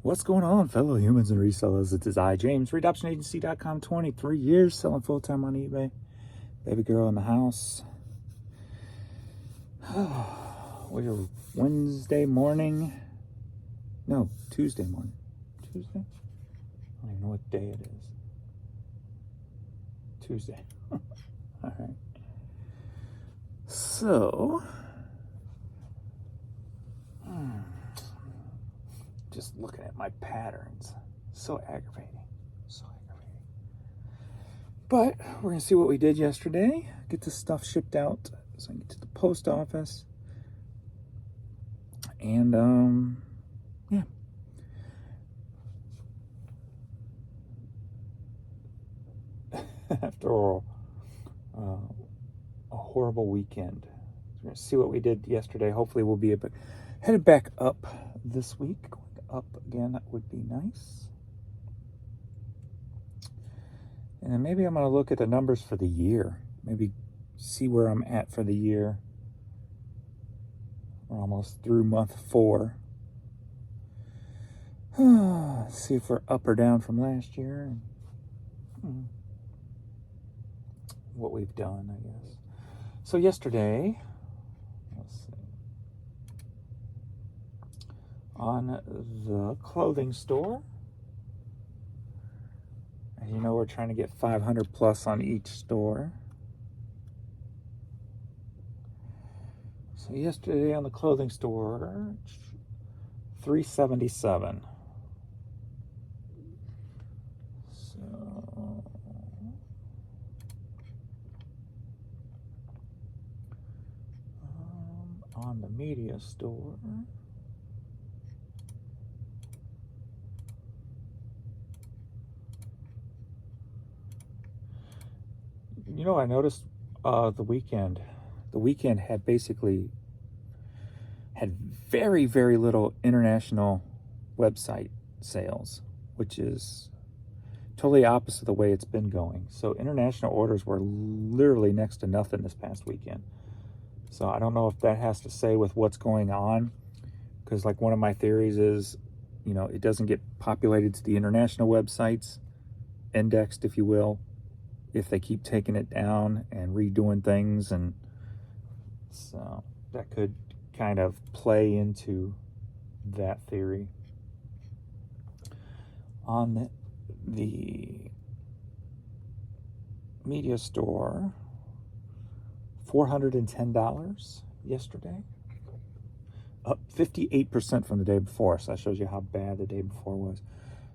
What's going on, fellow humans and resellers? It is I, James, ReadoptionAgency.com, 23 years selling full-time on eBay. Baby girl in the house. We're Wednesday morning. No, Tuesday morning. Tuesday? I don't even know what day it is. Tuesday. All right. So, just looking at my patterns. So aggravating. So aggravating. But we're going to see what we did yesterday. Get this stuff shipped out so I can get to the post office. And, yeah. After all, a horrible weekend. We're going to see what we did yesterday. Hopefully we'll be headed back up this week. Going up again, that would be nice. And then maybe I'm going to look at the numbers for the year. Maybe see where I'm at for the year. We're almost through month 4. See if we're up or down from last year. And, what we've done, I guess. So yesterday, let's see, on the clothing store, as you know, we're trying to get 500 plus on each store. So yesterday on the clothing store, 377. So on the media store, you know, I noticed the weekend had basically had very, very little international website sales, which is totally opposite of the way it's been going. So international orders were literally next to nothing this past weekend. So I don't know if that has to say with what's going on, because like one of my theories is, you know, it doesn't get populated to the international websites, indexed, if you will, if they keep taking it down and redoing things. And so that could kind of play into that theory. On the media store, $410 yesterday, up 58% from the day before. So that shows you how bad the day before was.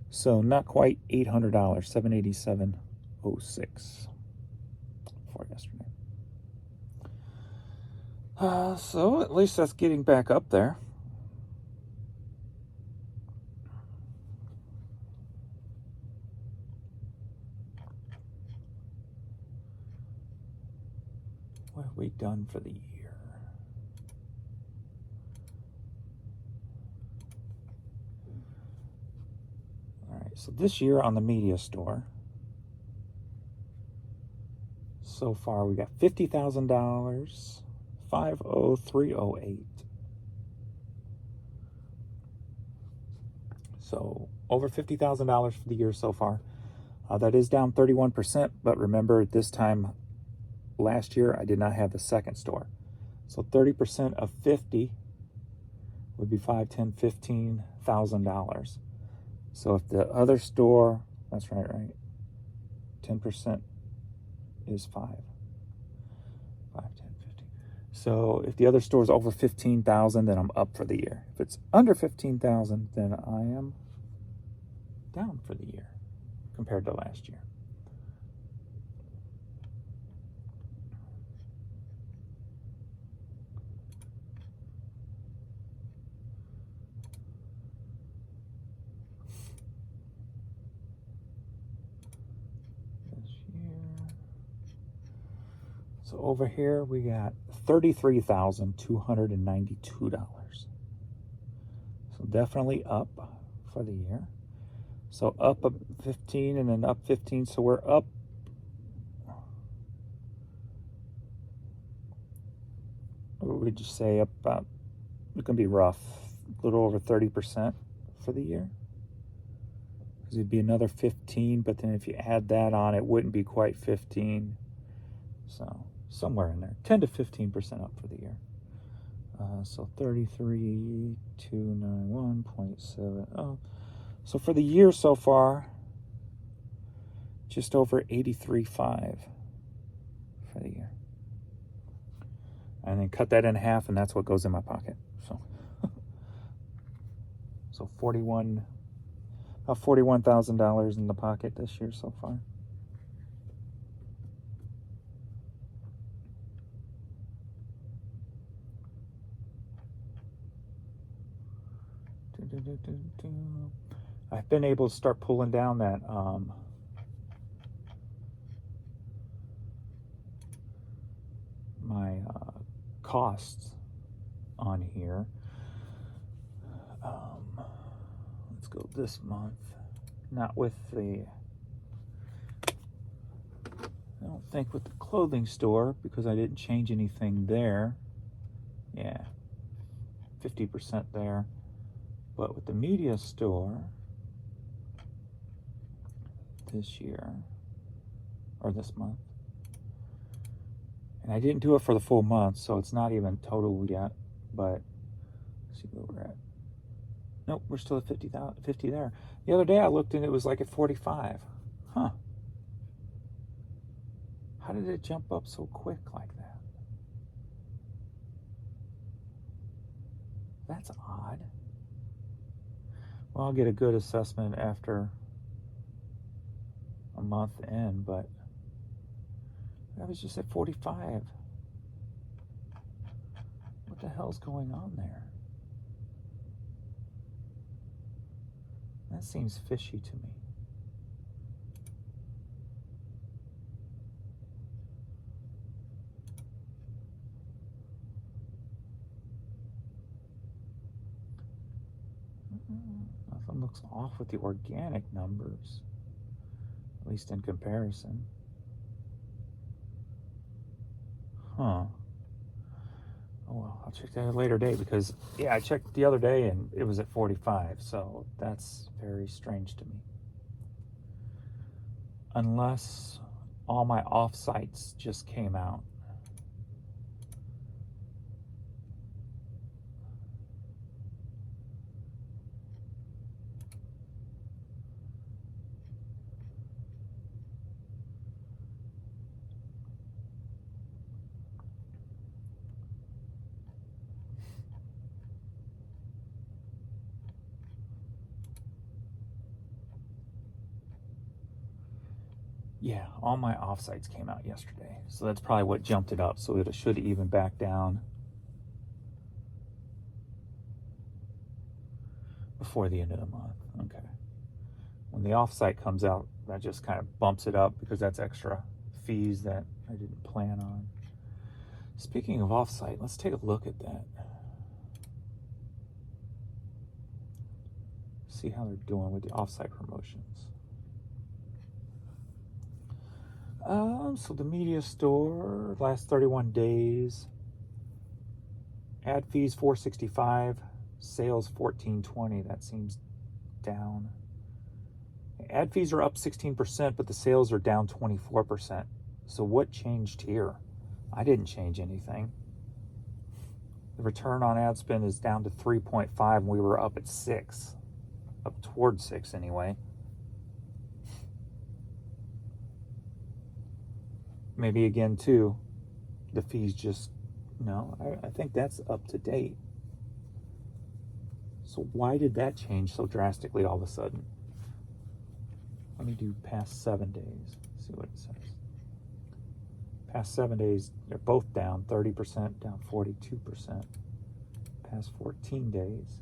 So not quite $800, $787.06 for yesterday. So at least that's getting back up there. What have we done for the year? All right, so this year on the media store, so far we got $50,000, 50308. So over $50,000 for the year so far. That is down 31%, but remember this time last year I did not have the second store. So 30% of 50 would be $5,000, $10,000, $15,000. So if the other store, that's right, 10% is 5, 10, 15. So if the other store is over 15,000, then I'm up for the year. If it's under 15,000, then I am down for the year compared to last year. So over here we got $33,292. So definitely up for the year. So up 15 and then up 15. So we're up. What would you say? About, it's going to be rough. A little over 30% for the year. because it'd be another 15, but then if you add that on, it wouldn't be quite 15. So somewhere in there, 10 to 15% up for the year. So 33,291.70. So for the year so far, just over 83.5 for the year. And then cut that in half, and that's what goes in my pocket. So, so $41,000 in the pocket this year so far. I've been able to start pulling down that my costs on here. Let's go this month. Not with the, I don't think with the clothing store, because I didn't change anything there. Yeah, 50% there. But with the media store this year, or this month, and I didn't do it for the full month, so it's not even total yet, but let's see where we're at. Nope, we're still at 50 there. The other day I looked and it was like at 45. Huh. How did it jump up so quick like that? That's odd. Well, I'll get a good assessment after a month in, but I was just at 45. What the hell's going on there? That seems fishy to me. Nothing looks off with the organic numbers, at least in comparison. Huh. Oh well, I'll check that at a later date, because yeah, I checked the other day and it was at 45, so that's very strange to me. Unless all my offsites just came out. Yeah, all my offsites came out yesterday, so that's probably what jumped it up, so it should even back down before the end of the month. Okay. When the offsite comes out, that just kind of bumps it up, because that's extra fees that I didn't plan on. Speaking of offsite, let's take a look at that. See how they're doing with the offsite promotions. So the media store, last 31 days, ad fees $465, sales $1420. That seems down. Ad fees are up 16%, but the sales are down 24%. So what changed here? I didn't change anything. The return on ad spend is down to 3.5, and we were up at 6, up toward 6 anyway. Maybe again too, the fees just, no, I think that's up to date. So why did that change so drastically all of a sudden? Let me do past 7 days, see what it says. Past 7 days, they're both down 30%, down 42%. Past 14 days,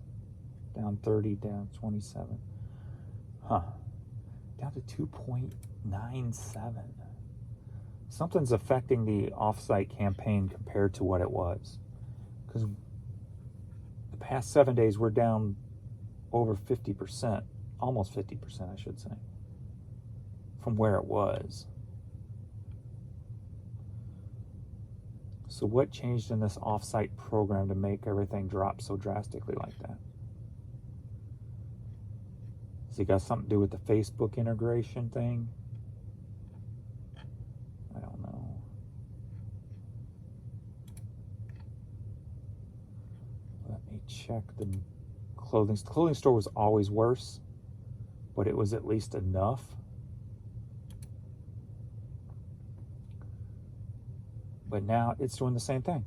down 30, down 27. Huh, down to 2.97. Something's affecting the offsite campaign compared to what it was. Because the past 7 days, we're down over 50%, almost 50%, I should say, from where it was. So what changed in this offsite program to make everything drop so drastically like that? Has it got something to do with the Facebook integration thing? I don't know. Let me check the clothing. The clothing store was always worse, but it was at least enough. But now it's doing the same thing.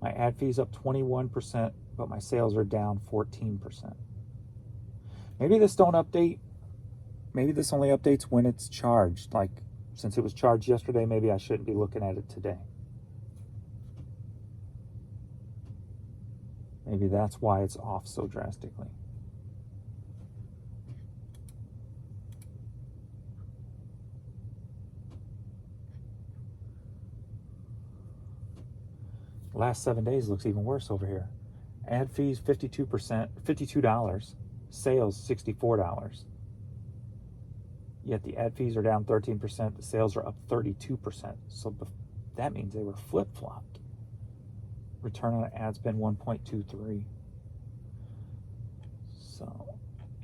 My ad fee's up 21%, but my sales are down 14%. Maybe this don't update. Maybe this only updates when it's charged. Like, since it was charged yesterday, maybe I shouldn't be looking at it today. Maybe that's why it's off so drastically. Last 7 days looks even worse over here. Ad fees 52%, $52. Sales $64. Yet the ad fees are down 13%. The sales are up 32%. So that means they were flip-flopped. Return on ad spend 1.23. So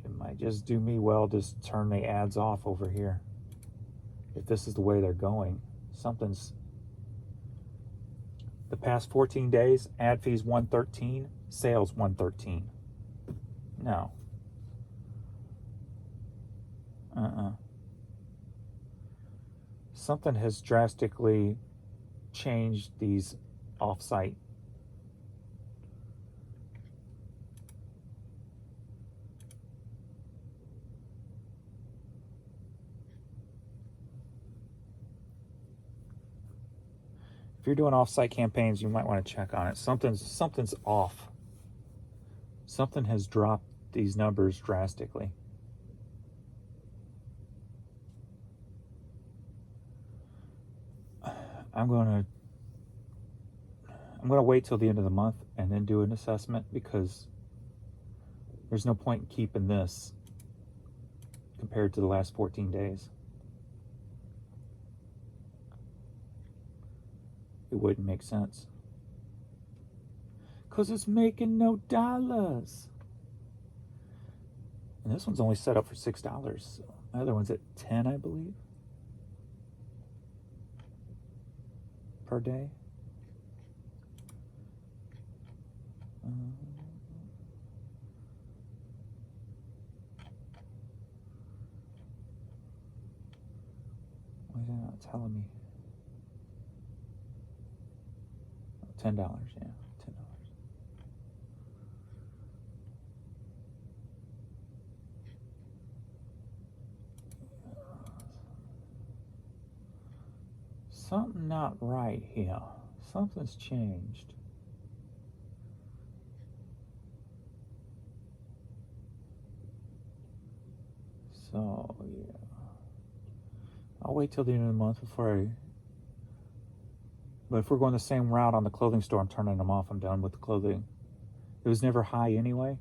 it might just do me well to just turn the ads off over here. If this is the way they're going, something's. The past 14 days, ad fees 113, sales 113. No. Something has drastically changed these off-site. If you're doing off-site campaigns, you might want to check on it. Something's off. Something has dropped these numbers drastically. I'm gonna wait till the end of the month and then do an assessment, because there's no point in keeping this compared to the last 14 days. It wouldn't make sense. Because it's making no dollars. And this one's only set up for $6. The other one's at 10, I believe, per day. Why is that not telling me? $10, yeah, $10. Something not right here. Something's changed. So, yeah. I'll wait till the end of the month before but if we're going the same route on the clothing store, I'm turning them off. I'm done with the clothing. It was never high anyway.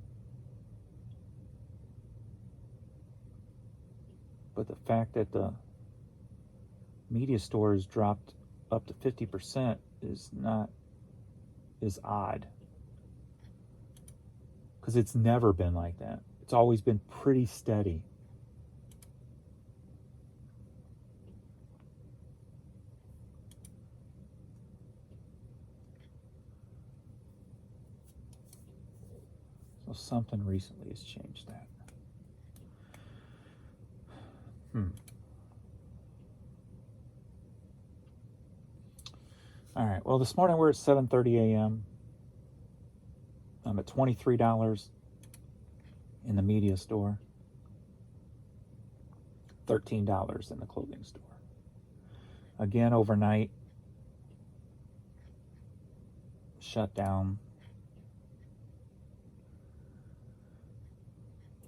But the fact that the media stores dropped up to 50% is odd. Because it's never been like that. It's always been pretty steady. So something recently has changed that. All right, well, this morning we're at 7:30 a.m. I'm at $23 in the media store, $13 in the clothing store. Again, overnight, shut down.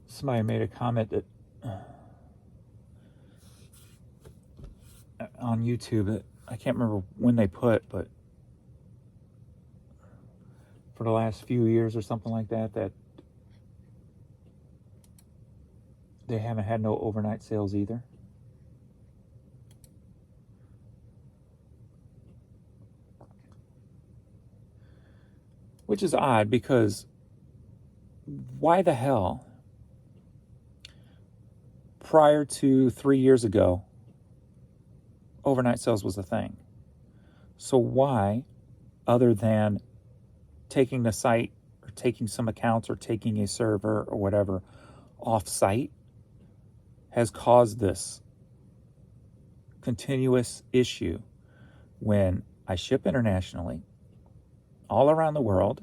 Somebody made a comment that on YouTube that I can't remember when they put, but for the last few years or something like that, that they haven't had no overnight sales either. Which is odd, because why the hell prior to 3 years ago, overnight sales was a thing. So why, other than taking the site or taking some accounts or taking a server or whatever off site, has caused this continuous issue when I ship internationally, all around the world?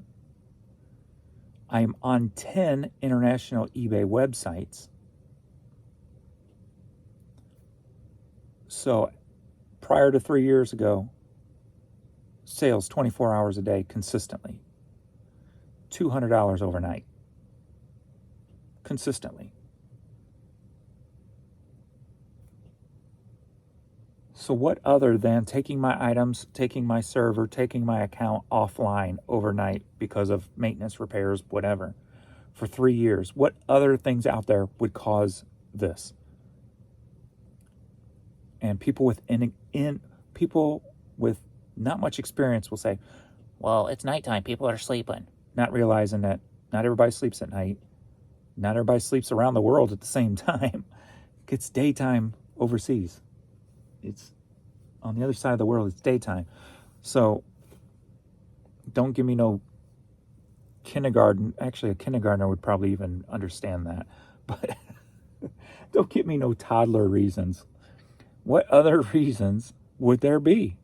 I'm on 10 international eBay websites. So prior to 3 years ago, sales 24 hours a day consistently. $200 overnight. Consistently. So what other than taking my items, taking my server, taking my account offline overnight because of maintenance, repairs, whatever, for 3 years, what other things out there would cause this? And people with people with not much experience will say, well, it's nighttime, people are sleeping. Not realizing that not everybody sleeps at night. Not everybody sleeps around the world at the same time. It's daytime overseas. It's on the other side of the world, it's daytime. So don't give me no kindergarten. Actually, a kindergartner would probably even understand that. But don't give me no toddler reasons. What other reasons would there be?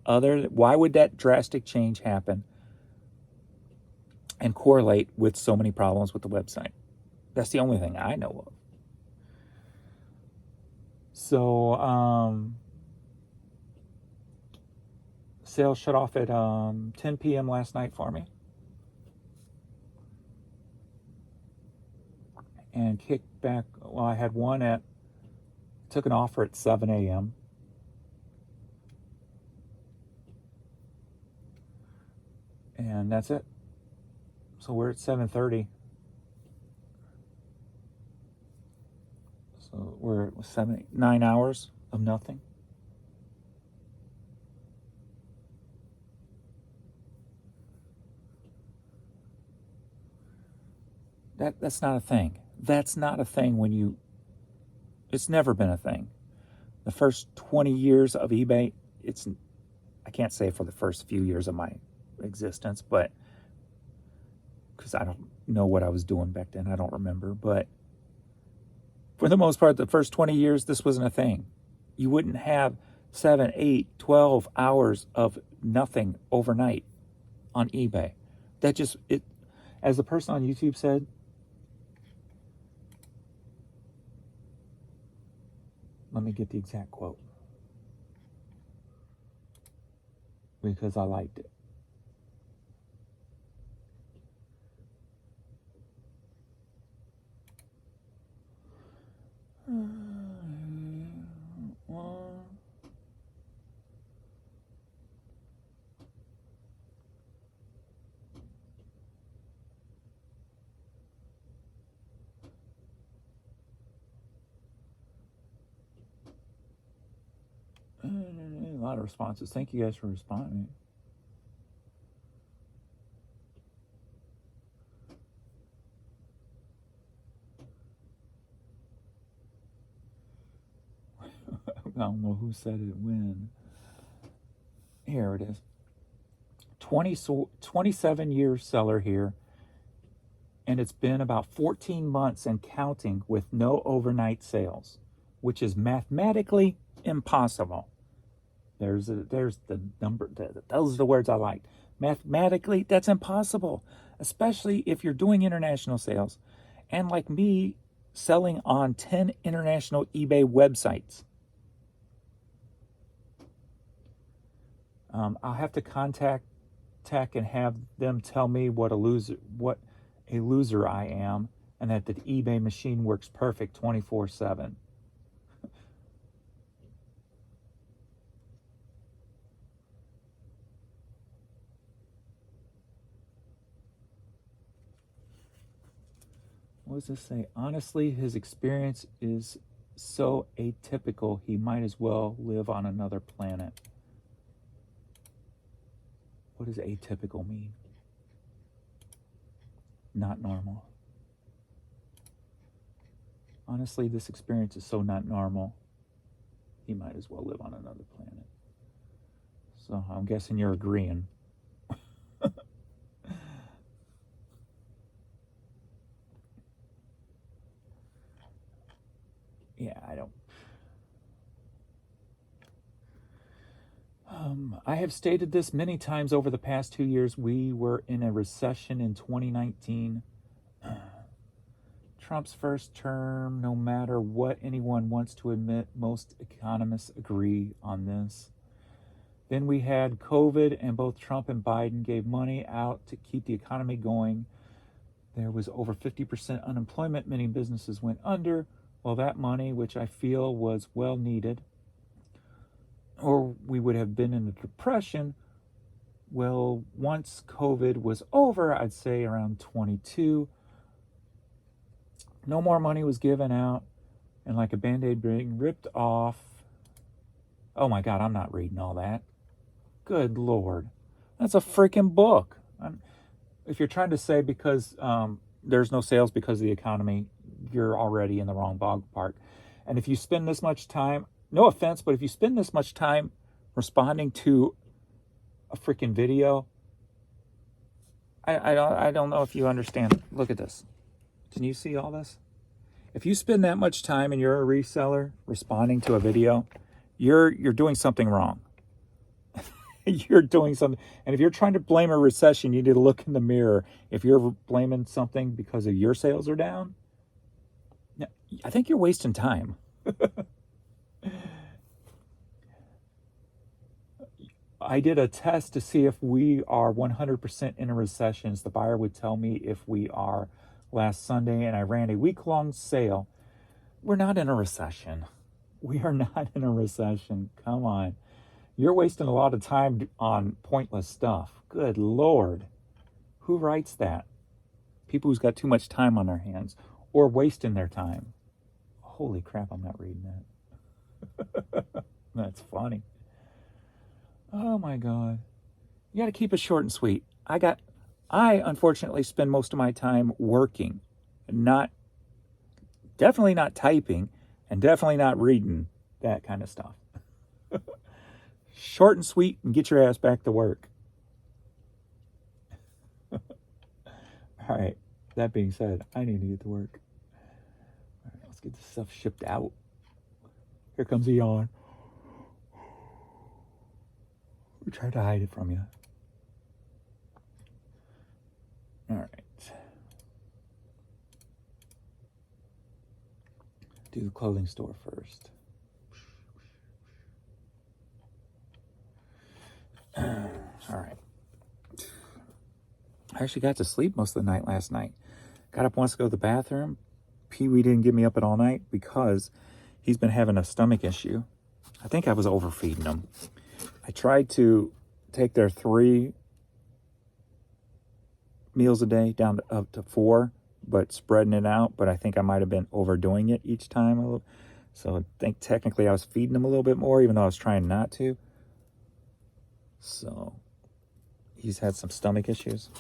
Why would that drastic change happen and correlate with so many problems with the website? That's the only thing I know of. So, sales shut off at 10 p.m. last night for me. And kicked back, well, I had one took an offer at 7 a.m. And that's it. So we're at 7:30. So we're at 9 hours of nothing. That's not a thing. That's not a thing it's never been a thing. The first 20 years of eBay, I can't say for the first few years of my existence, but because I don't know what I was doing back then, I don't remember, but for the most part, the first 20 years, this wasn't a thing. You wouldn't have 7, 8, 12 hours of nothing overnight on eBay. As the person on YouTube said, let me get the exact quote because I liked it. A lot of responses. Thank you guys for responding. I don't know who said it when. Here it is. 27-year seller here, and it's been about 14 months and counting with no overnight sales, which is mathematically impossible. There's the number. Those are the words I like. Mathematically, that's impossible, especially if you're doing international sales, and like me, selling on 10 international eBay websites. I'll have to contact tech and have them tell me what a loser I am, and that the eBay machine works perfect 24/7. What does this say? Honestly, his experience is so atypical, he might as well live on another planet. What does atypical mean? Not normal. Honestly, this experience is so not normal. He might as well live on another planet. So I'm guessing you're agreeing. Yeah, I don't. I have stated this many times over the past 2 years. We were in a recession in 2019. Trump's first term, no matter what anyone wants to admit, most economists agree on this. Then we had COVID, and both Trump and Biden gave money out to keep the economy going. There was over 50% unemployment. Many businesses went under. Well, that money, which I feel was well needed, or we would have been in a depression. Well, once COVID was over, I'd say around 22, no more money was given out, and like a Band-Aid being ripped off. Oh my God, I'm not reading all that. Good Lord. That's a freaking book. If you're trying to say because there's no sales because of the economy, you're already in the wrong ballpark. And if you spend this much time, no offense, but if you spend this much time responding to a freaking video, I don't know if you understand. Look at this. Can you see all this? If you spend that much time and you're a reseller responding to a video, you're doing something wrong. You're doing something. And if you're trying to blame a recession, you need to look in the mirror. If you're blaming something because of your sales are down, I think you're wasting time. I did a test to see if we are 100% in a recession. The buyer would tell me if we are last Sunday, and I ran a week-long sale. We're not in a recession. We are not in a recession. Come on. You're wasting a lot of time on pointless stuff. Good Lord. Who writes that? People who's got too much time on their hands or wasting their time. Holy crap, I'm not reading that. That's funny. Oh my God. You got to keep it short and sweet. I unfortunately spend most of my time working, definitely not typing, and definitely not reading that kind of stuff. Short and sweet, and get your ass back to work. All right. That being said, I need to get to work. All right, let's get this stuff shipped out. Here comes a yawn. We tried to hide it from you. All right. Do the clothing store first. All right. I actually got to sleep most of the night last night. Got up once to go to the bathroom. Pee-wee didn't get me up at all night because he's been having a stomach issue. I think I was overfeeding him. I tried to take their 3 meals a day down to up to 4, but spreading it out. But I think I might have been overdoing it each time. So I think technically I was feeding him a little bit more, even though I was trying not to. So he's had some stomach issues.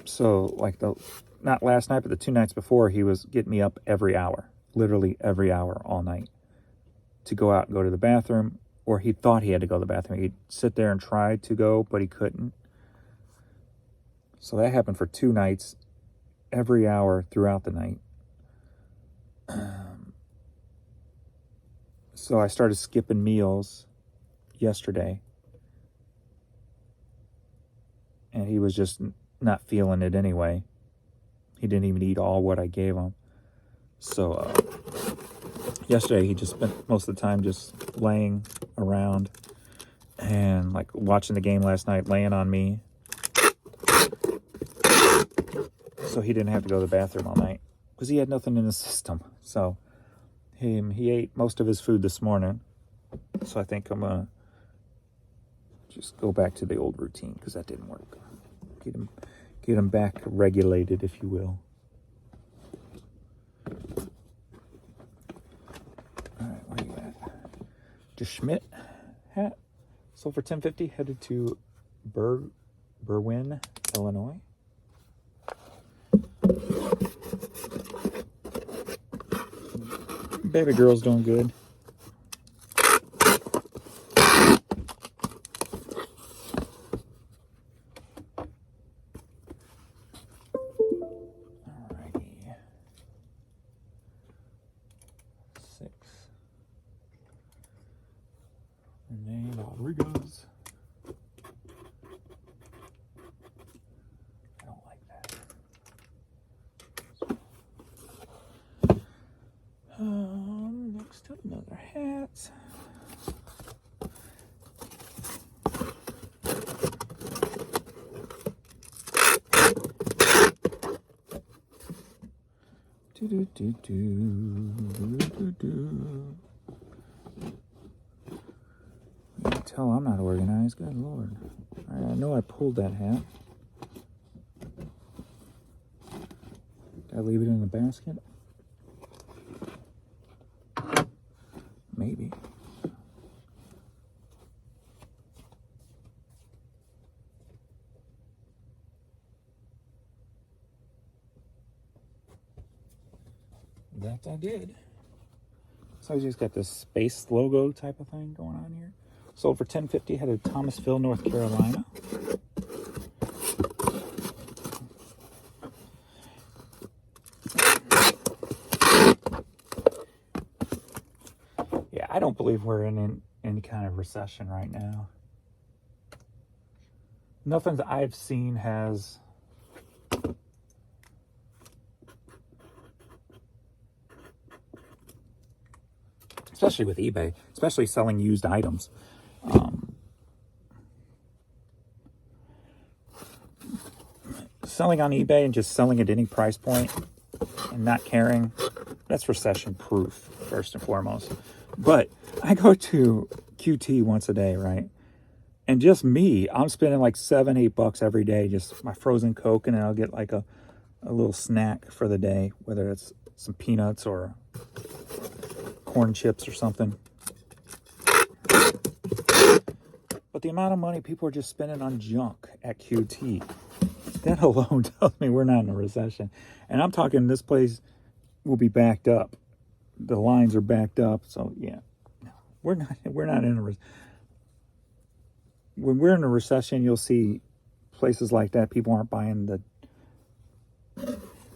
So like not last night, but the 2 nights before, he was getting me up every hour, literally every hour all night, to go out and go to the bathroom, or he thought he had to go to the bathroom. He'd sit there and try to go, but he couldn't. So that happened for 2 nights, every hour throughout the night. So I started skipping meals yesterday, and he was just not feeling it anyway. He didn't even eat all what I gave him. So yesterday he just spent most of the time just laying around and like watching the game last night, laying on me. So he didn't have to go to the bathroom all night because he had nothing in his system. So he ate most of his food this morning. So I think I'm going to just go back to the old routine because that didn't work. Get him back regulated, if you will. All right, where you at? De Schmidt hat. Sold for $10.50. Headed to Berwyn, Illinois. baby girl's doing good. Alrighty. 6. Renee Rodriguez. I don't like that. Next up, another hat. Do do do do do do. You can tell I'm not organized. Good Lord! I know I pulled that hat. Did I leave it in the basket? Maybe. That I did. So I just got this space logo type of thing going on here. Sold for $10.50. Headed to Thomasville, North Carolina. Yeah, I don't believe we're in any kind of recession right now. Nothing that I've seen has especially with eBay, especially selling used items. Selling on eBay and just selling at any price point and not caring, that's recession proof, first and foremost. But I go to QT once a day, right? And just me, I'm spending like $7-8 every day, just my frozen Coke, and then I'll get like a little snack for the day, whether it's some peanuts or corn chips or something. But the amount of money people are just spending on junk at QT, that alone tells me we're not in a recession. And I'm talking this place will be backed up. The lines are backed up. So yeah, no, we're not in a recession. When we're in a recession, you'll see places like that. People aren't buying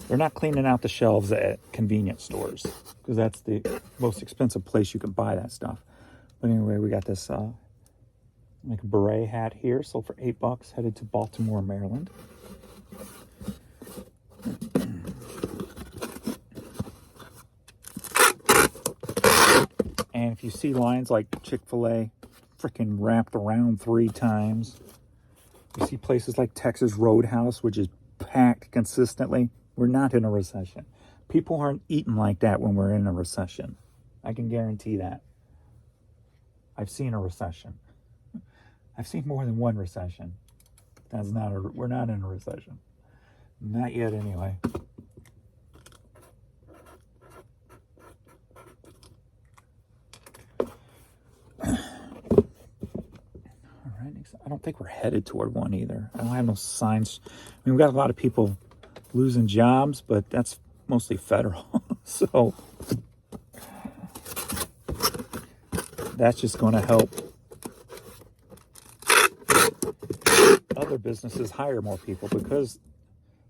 they're not cleaning out the shelves at convenience stores, because that's the most expensive place you can buy that stuff. But anyway, we got this like a beret hat here, sold for $8, headed to Baltimore, Maryland. And if you see lines like Chick-fil-A freaking wrapped around 3 times, you see places like Texas Roadhouse, which is packed consistently, we're not in a recession. People aren't eating like that when we're in a recession. I can guarantee that. I've seen a recession. I've seen more than one recession. We're not in a recession. Not yet, anyway. I don't think we're headed toward one either. I don't have no signs. I mean, we've got a lot of people losing jobs, but that's mostly federal. So that's just going to help other businesses hire more people, because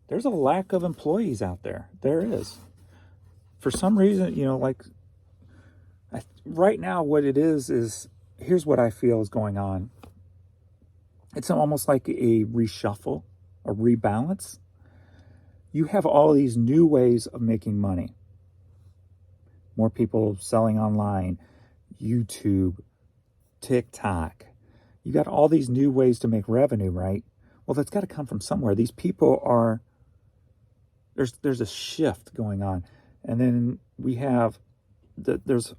there's a lack of employees out there. There is. For some reason, like right now what it is here's what I feel is going on. It's almost like a reshuffle, a rebalance. You have all these new ways of making money. More people selling online, YouTube, TikTok. You got all these new ways to make revenue, right? Well, that's got to come from somewhere. These people are, there's a shift going on. And then we have, there's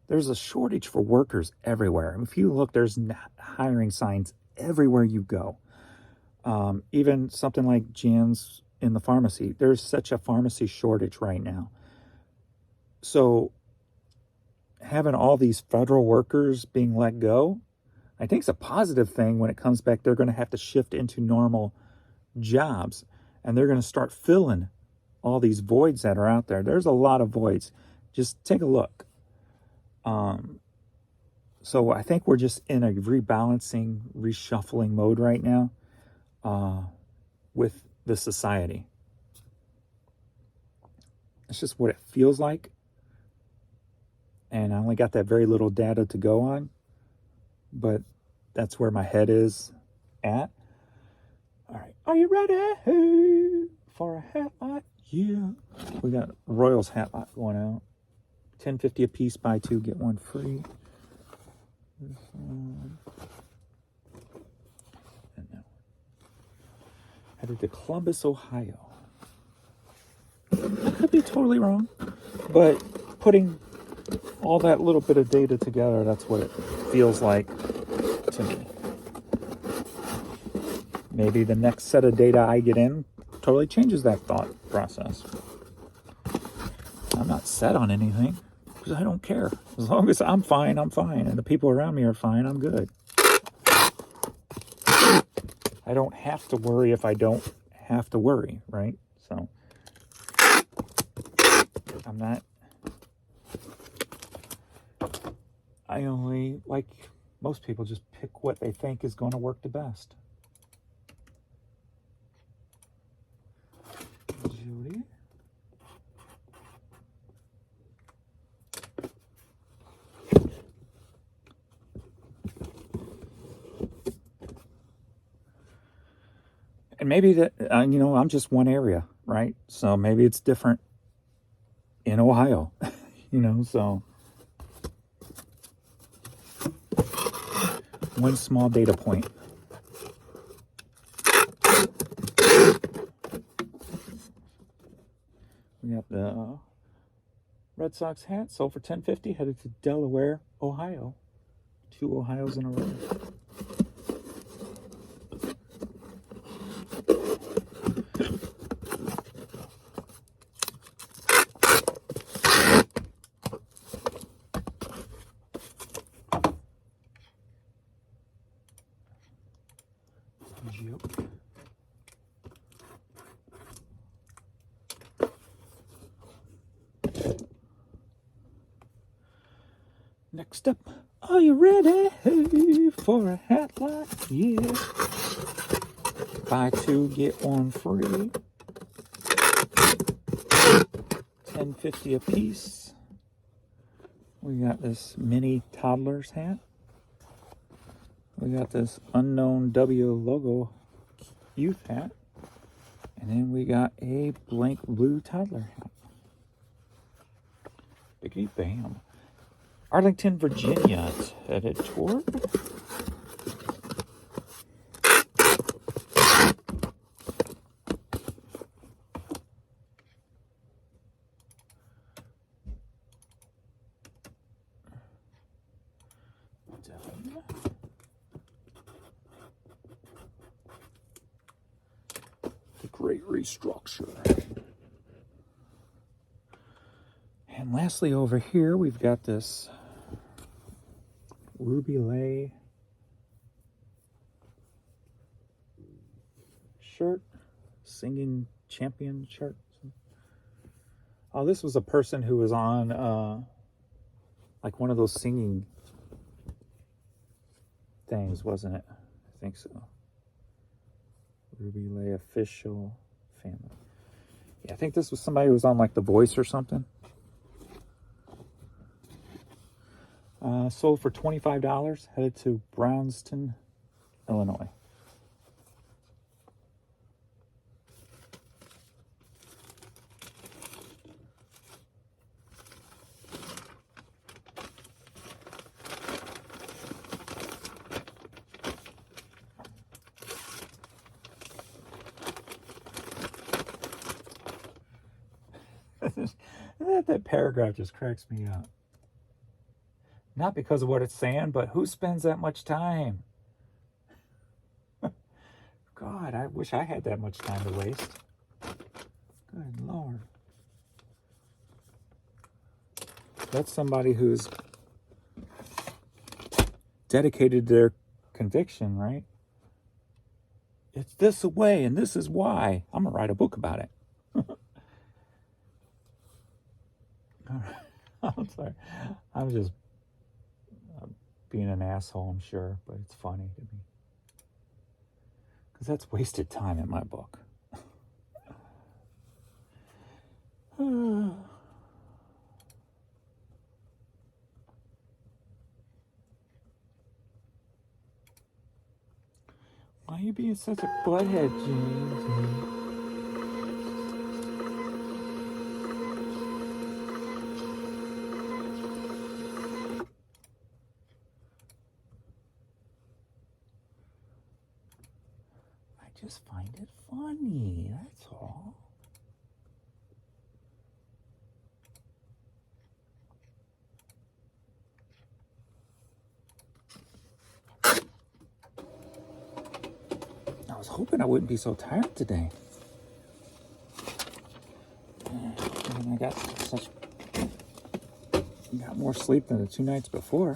a shortage for workers everywhere. I mean, if you look, there's hiring signs everywhere you go. Even something like Jan's in the pharmacy, there's such a pharmacy shortage right now. So having all these federal workers being let go, I think it's a positive thing. When it comes back, they're going to have to shift into normal jobs, and they're going to start filling all these voids that are out there. There's a lot of voids. Just take a look. So I think we're just in a rebalancing, reshuffling mode right now with the society. It's just what it feels like. And I only got that very little data to go on, but that's where my head is at. All right, are you ready for a hat lot? Yeah. We got Royals hat lot going out. $10.50 a piece, buy two, get one free. This one. And that one. Headed to Columbus, Ohio. I could be totally wrong, but putting all that little bit of data together, that's what it feels like to me. Maybe the next set of data I get in totally changes that thought process. I'm not set on anything because I don't care. As long as I'm fine, I'm fine. And the people around me are fine, I'm good. I don't have to worry if I don't have to worry, right? So I'm not... I only, like most people, just pick what they think is going to work the best. Judy. And maybe that, I'm just one area, right? So maybe it's different in Ohio, so one small data point. We got the Red Sox hat sold for $10.50, headed to Delaware, Ohio. 2 Ohios in a row. Next up, are you ready for a hat lot? Yeah. Buy two, get one free. $10.50 a piece. We got this mini toddler's hat. We got this unknown W logo youth hat. And then we got a blank blue toddler hat. Biggity bam. Arlington, Virginia, it's headed toward. The Great Restructure. And lastly, over here, we've got this Ruby Lay shirt, singing champion shirt. Oh, this was a person who was on like one of those singing things, wasn't it? I think so. Ruby Lay official family. Yeah, I think this was somebody who was on like The Voice or something. Sold for $25, headed to Brownston, Illinois. That paragraph just cracks me up. Not because of what it's saying, but who spends that much time? God, I wish I had that much time to waste. Good Lord. That's somebody who's dedicated to their conviction, right? It's this way and this is why. I'm going to write a book about it. I'm sorry. I'm just being an asshole, I'm sure, but it's funny to me. Because that's wasted time in my book. Why are you being such a butthead, James? I just find it funny, that's all. I was hoping I wouldn't be so tired today. And I got more sleep than the 2 nights before.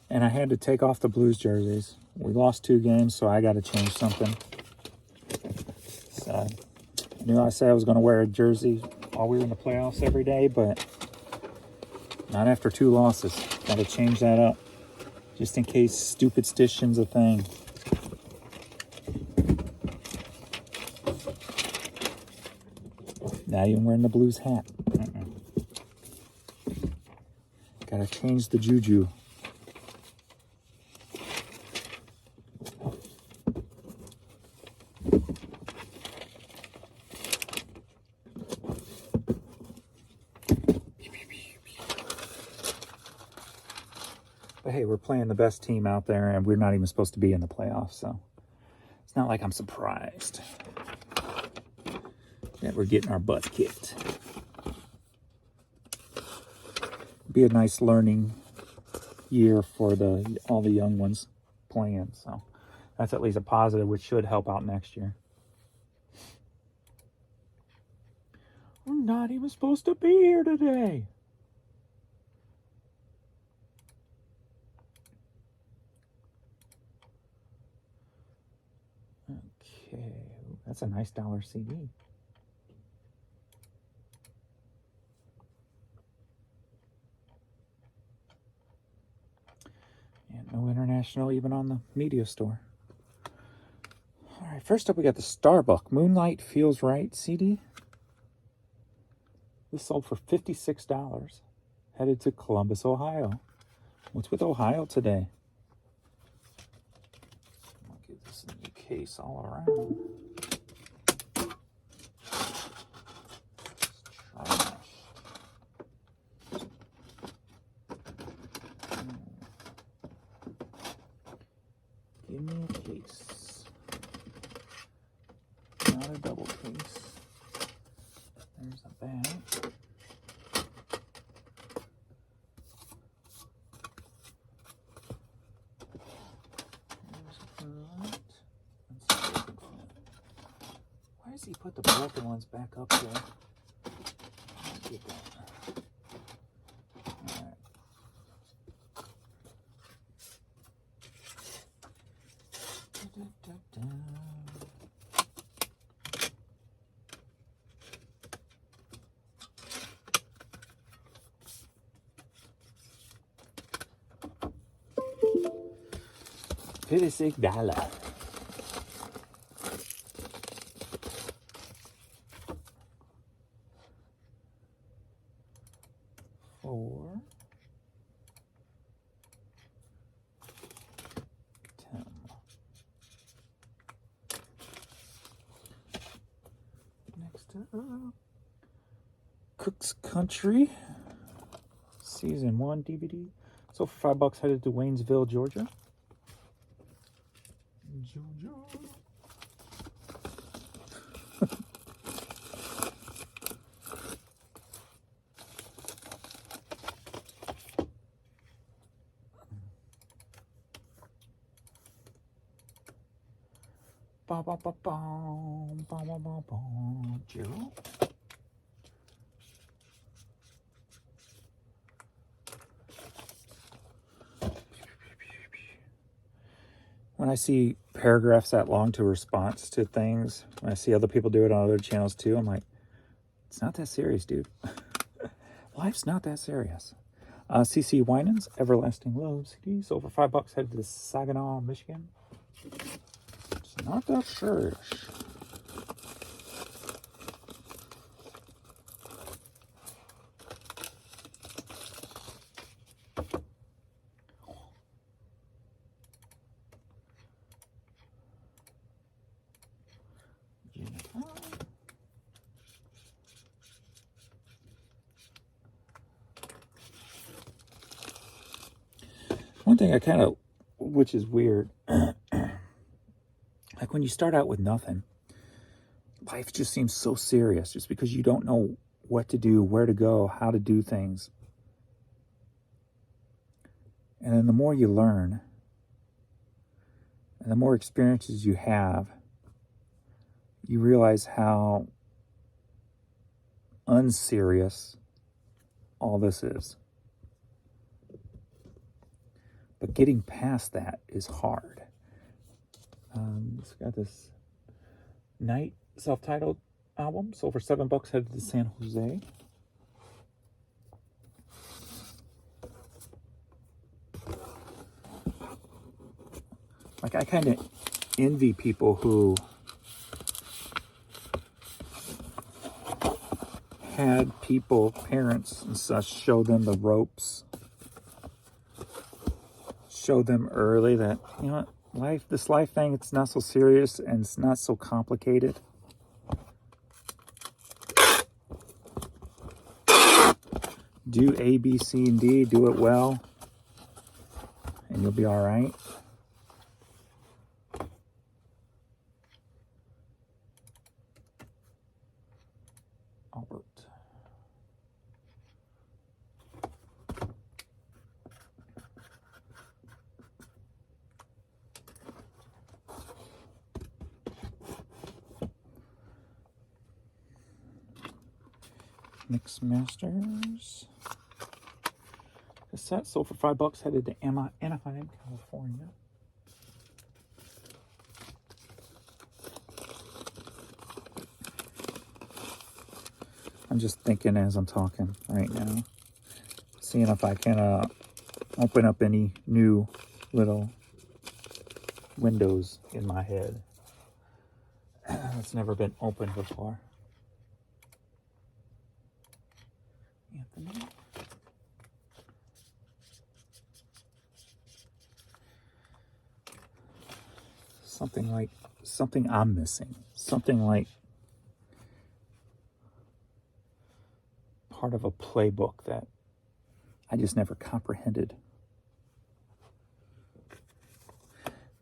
And I had to take off the Blues jerseys. We lost 2 games, so I got to change something. So I knew I said I was going to wear a jersey while we were in the playoffs every day, but not after 2 losses. Got to change that up, just in case stupid stition's a thing. Not even wearing the Blues hat. Gotta change the juju. But hey, we're playing the best team out there, and we're not even supposed to be in the playoffs, so it's not like I'm surprised that we're getting our butts kicked. Be a nice learning year for all the young ones playing, so that's at least a positive, which should help out next year. We're not even supposed to be here today. Okay, that's a nice dollar CD. And no international even on the media store. All right, first up we got the Starbuck Moonlight Feels Right CD. This sold for $56. Headed to Columbus, Ohio. What's with Ohio today? I'll give this a new case all around. Give me a case. Not a double case. There's a bag. There's a front. Why does he put the broken ones back up there? Let's get that. $56. For Tim. Next up, Cook's Country Season 1 DVD. So for $5, headed to Waynesville, Georgia. Gerald. When I see paragraphs that long to response to things, when I see other people do it on other channels too, I'm like, It's not that serious, dude. Life's not that serious. CC Winans, Everlasting Love CD, sold for $5, headed to Saginaw, Michigan. It's not that serious. One thing I kind of, which is weird, like when you start out with nothing, life just seems so serious just because you don't know what to do, where to go, how to do things. And then the more you learn, and the more experiences you have, you realize how unserious all this is. But getting past that is hard. It's got this Night self-titled album, sold for $7, headed to San Jose. Like, I kind of envy people who had people, parents and such, show them the ropes. Show them early that, you know what, this life thing, it's not so serious and it's not so complicated. Do A, B, C, and D, do it well, and you'll be all right. Albert. Mix Masters. Cassette sold for $5, headed to Anaheim, California. I'm just thinking as I'm talking right now, seeing if I can open up any new little windows in my head. It's never been opened before. Anthony. Something I'm missing. Something like part of a playbook that I just never comprehended.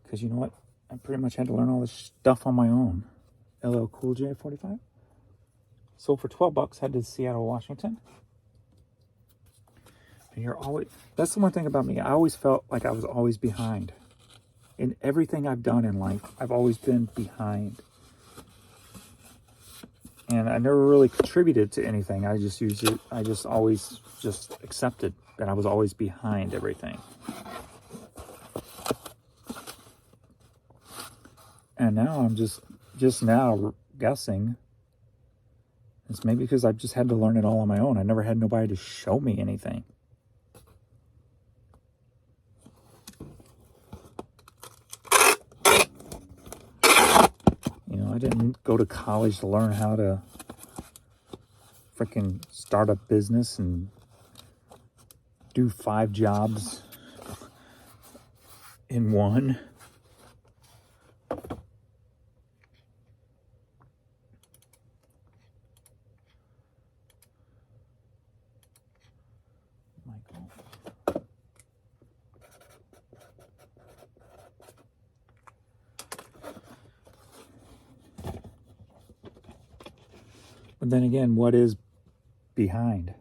Because you know what? I pretty much had to learn all this stuff on my own. LL Cool J 45. Sold for $12, headed to Seattle, Washington. And that's the one thing about me. I always felt like I was always behind. In everything I've done in life, I've always been behind. And I never really contributed to anything. I just always accepted that I was always behind everything. And now I'm just now guessing. It's maybe because I've just had to learn it all on my own. I never had nobody to show me anything. I didn't go to college to learn how to freaking start a business and do 5 jobs in one. Michael. But then again, what is behind?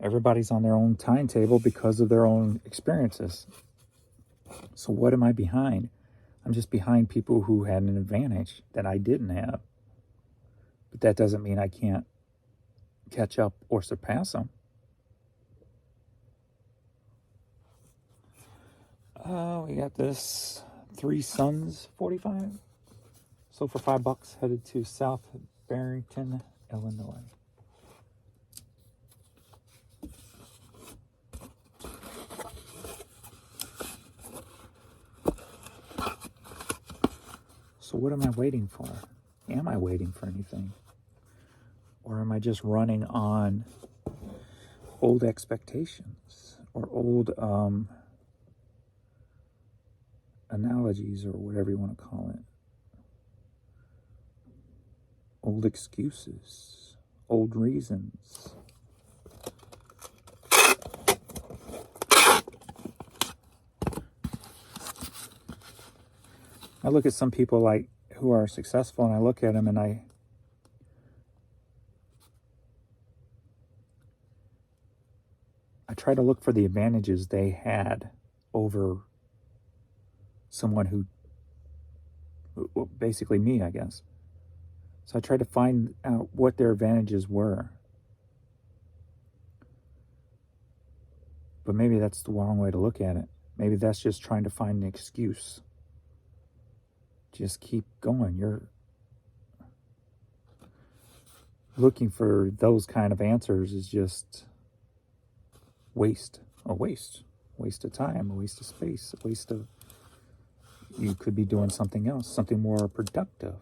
Everybody's on their own timetable because of their own experiences. So what am I behind? I'm just behind people who had an advantage that I didn't have. But that doesn't mean I can't catch up or surpass them. We got this 3 Sons 45. So for $5, headed to South Barrington, Illinois. So what am I waiting for? Am I waiting for anything? Or am I just running on old expectations or old analogies, or whatever you want to call it? Old excuses, old reasons. I look at some people like who are successful, and I look at them and I try to look for the advantages they had over someone who, well, basically me, I guess. So I try to find out what their advantages were. But maybe that's the wrong way to look at it. Maybe that's just trying to find an excuse. Just keep going. You're looking for those kind of answers is just waste of time, a waste of space, a waste of, you could be doing something else, something more productive.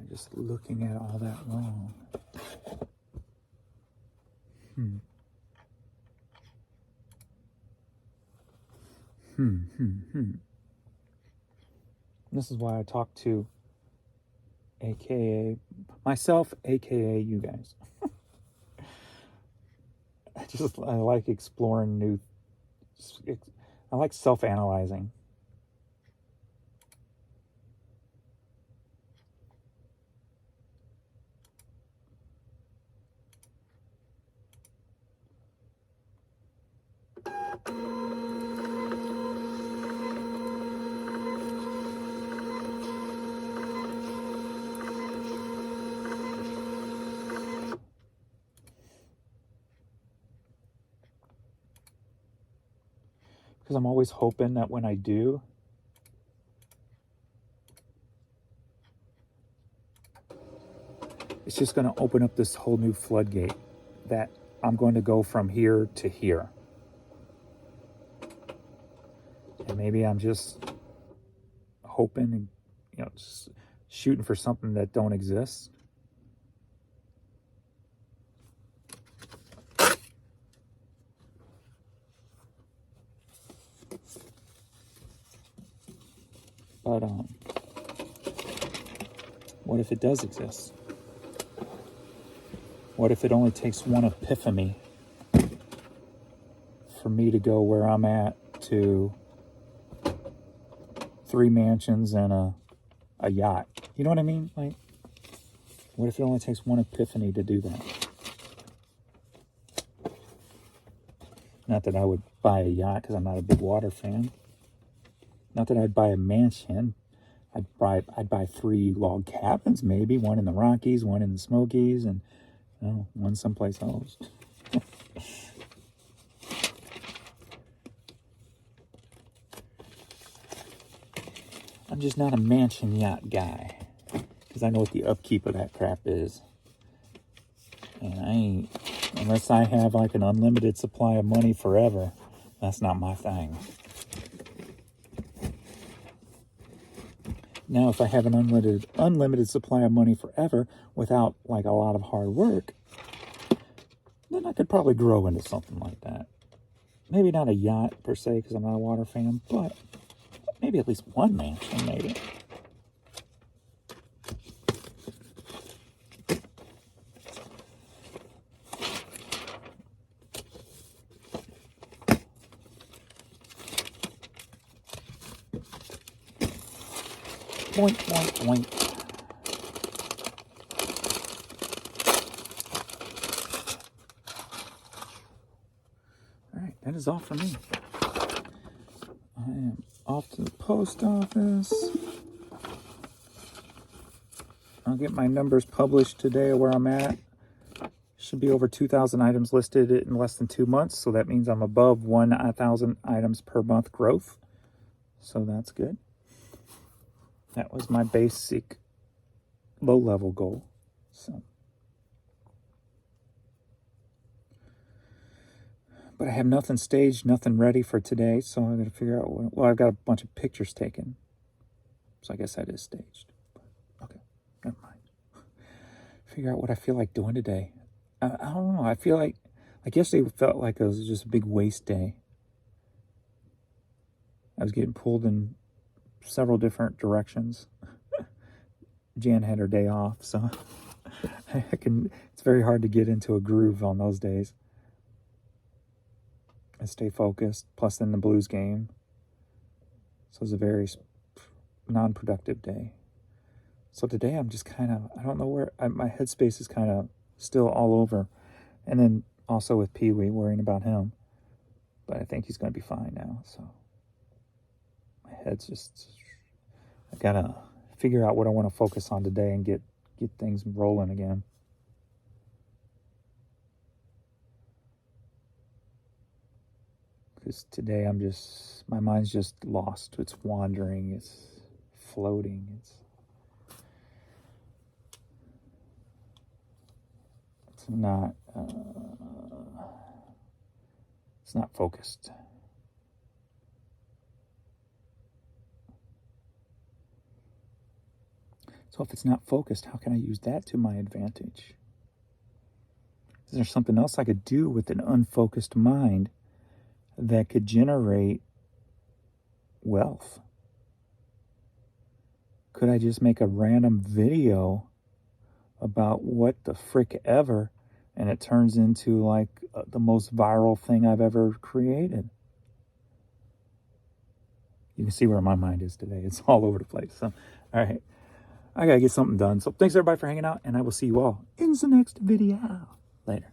Just looking at all that wrong. This is why I talk to AKA myself, AKA you guys. I like exploring new, I like self-analyzing. Because I'm always hoping that when I do, it's just going to open up this whole new floodgate that I'm going to go from here to here. And maybe I'm just hoping and, just shooting for something that don't exist. But what if it does exist? What if it only takes one epiphany for me to go where I'm at to 3 mansions and a yacht? You know what I mean? Like, what if it only takes one epiphany to do that? Not that I would buy a yacht, because I'm not a big water fan. Not that I'd buy a mansion. I'd buy 3 log cabins, maybe. One in the Rockies, one in the Smokies, and one someplace else. I'm just not a mansion yacht guy, because I know what the upkeep of that crap is. And I ain't, unless I have like an unlimited supply of money forever, that's not my thing. Now, if I have an unlimited supply of money forever without like a lot of hard work, then I could probably grow into something like that. Maybe not a yacht per se, because I'm not a water fan, but maybe at least one mansion, maybe. Point, point, point. All right, that is all for me. I am off to the post office. I'll get my numbers published today where I'm at. Should be over 2,000 items listed in less than 2 months. So that means I'm above 1,000 items per month growth. So that's good. That was my basic low-level goal. So, but I have nothing staged, nothing ready for today. So I'm going to figure out what, well, I've got a bunch of pictures taken. So I guess that is staged. But, okay, never mind. Figure out what I feel like doing today. I don't know. I feel like yesterday felt like it was just a big waste day. I was getting pulled in several different directions. Jan had her day off, so it's very hard to get into a groove on those days. And stay focused, plus then the Blues game. So it was a very non-productive day. So today I'm just kind of, I don't know where, my headspace is kind of still all over. And then also with Pee-wee, worrying about him. But I think he's going to be fine now, so. My head's just, I got to figure out what I want to focus on today and get things rolling again. Because today I'm just, my mind's just lost. It's wandering, it's floating, it's not focused. So if it's not focused, how can I use that to my advantage? Is there something else I could do with an unfocused mind that could generate wealth? Could I just make a random video about what the frick ever, and it turns into like the most viral thing I've ever created? You can see where my mind is today. It's all over the place. So, all right. I got to get something done. So thanks everybody for hanging out, and I will see you all in the next video. Later.